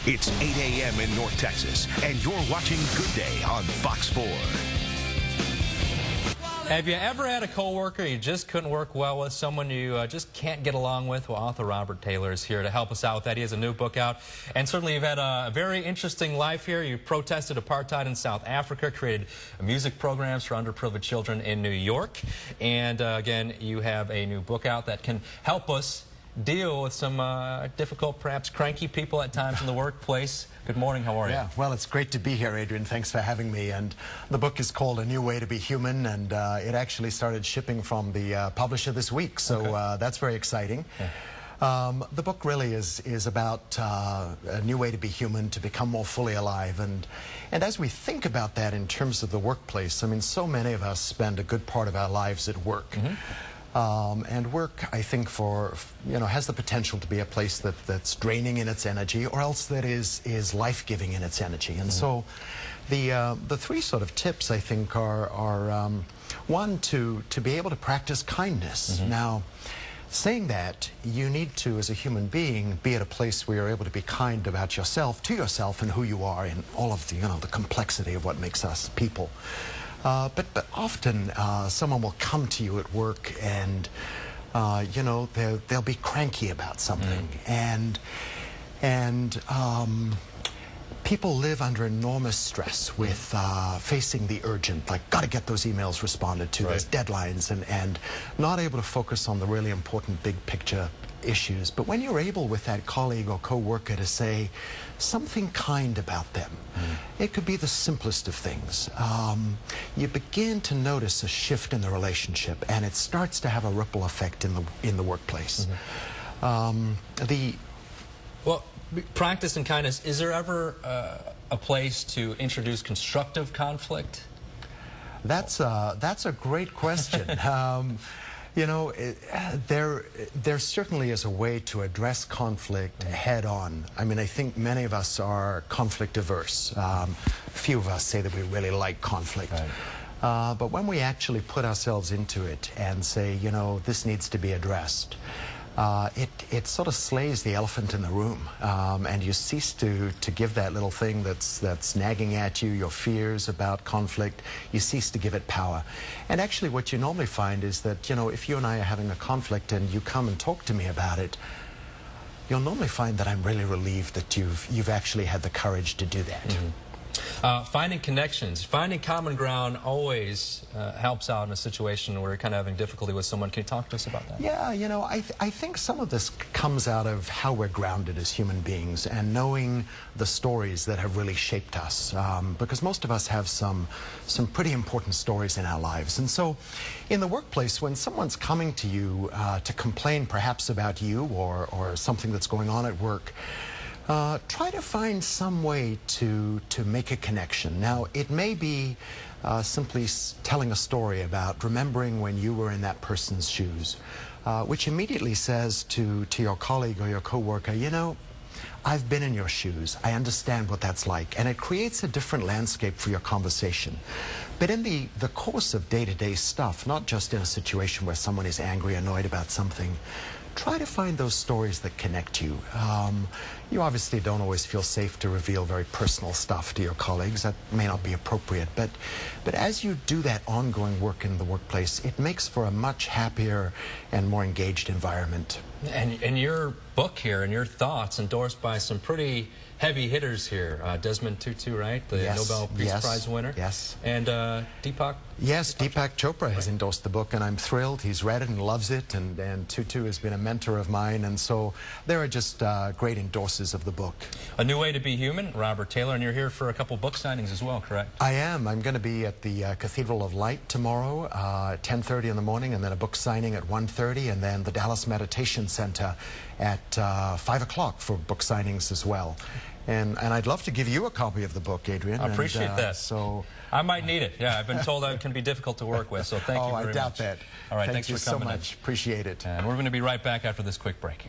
It's 8 a.m. in North Texas, and you're watching Good Day on Fox 4. Have you ever had a coworker you just couldn't work well with, someone you just can't get along with? Well, author Robert Taylor is here to help us out with that. He has a new book out, and certainly you've had a very interesting life here. You protested apartheid in South Africa, created music programs for underprivileged children in New York, and again, you have a new book out that can help us deal with some difficult, perhaps cranky people at times in the workplace. Good morning, how are you? Yeah, well, it's great to be here, Adrian. Thanks for having me. And the book is called A New Way to Be Human, and it actually started shipping from the publisher this week, so that's very exciting. Yeah. The book really is about a new way to be human, to become more fully alive. And as we think about that in terms of the workplace, I mean, so many of us spend a good part of our lives at work. And work, I think, has the potential to be a place that's draining in its energy, or else that is life-giving in its energy. And so the three sort of tips, I think, are one, to be able to practice kindness. Now, saying that, you need to, as a human being, be at a place where you're able to be kind about yourself, to yourself, and who you are, and all of the, the complexity of what makes us people. But often someone will come to you at work and, they'll be cranky about something. And people live under enormous stress with facing the urgent, like, got to get those emails responded to, there's deadlines, and not able to focus on the really important big picture issues. But when you're able with that colleague or co-worker to say something kind about them, it could be the simplest of things. You begin to notice a shift in the relationship, and it starts to have a ripple effect in the workplace. Well, practice and kindness, is there ever a place to introduce constructive conflict? That's a great question. There certainly is a way to address conflict head on. I mean, I think many of us are conflict averse. Few of us say that we really like conflict. But when we actually put ourselves into it and say, this needs to be addressed, it sort of slays the elephant in the room, and you cease to give that little thing that's nagging at you, your fears about conflict, you cease to give it power. And actually what you normally find is that, if you and I are having a conflict and you come and talk to me about it, you'll normally find that I'm really relieved that you've actually had the courage to do that. Finding connections, finding common ground always helps out in a situation where you're kind of having difficulty with someone. Can you talk to us about that? Yeah, I think some of this comes out of how we're grounded as human beings and knowing the stories that have really shaped us. Because most of us have some pretty important stories in our lives. And so in the workplace, when someone's coming to you to complain perhaps about you or something that's going on at work, try to find some way to make a connection. Now, it may be simply telling a story about remembering when you were in that person's shoes, which immediately says to your colleague or your coworker, I've been in your shoes. I understand what that's like. And it creates a different landscape for your conversation. But in the course of day-to-day stuff, not just in a situation where someone is angry, annoyed about something, try to find those stories that connect you. You obviously don't always feel safe to reveal very personal stuff to your colleagues. That may not be appropriate. But as you do that ongoing work in the workplace, it makes for a much happier and more engaged environment. And your book here and your thoughts endorsed by some pretty heavy hitters here. Desmond Tutu, right? The Nobel Peace Prize winner. Yes. And Deepak? Yes, Deepak Chopra has endorsed the book, and I'm thrilled. He's read it and loves it, and Tutu has been a mentor of mine, and so there are just great endorsers of the book. A New Way to Be Human, Robert Taylor, and you're here for a couple book signings as well, correct? I am. I'm going to be at the Cathedral of Light tomorrow at 10:30 in the morning, and then a book signing at 1:30, and then the Dallas Meditation Center at 5 o'clock for book signings as well. And I'd love to give you a copy of the book, Adrian. I appreciate that. So I might need it. Yeah, I've been told that it can be difficult to work with, so thank you very much. I doubt that. All right, thanks for so coming much. Appreciate it. And we're going to be right back after this quick break.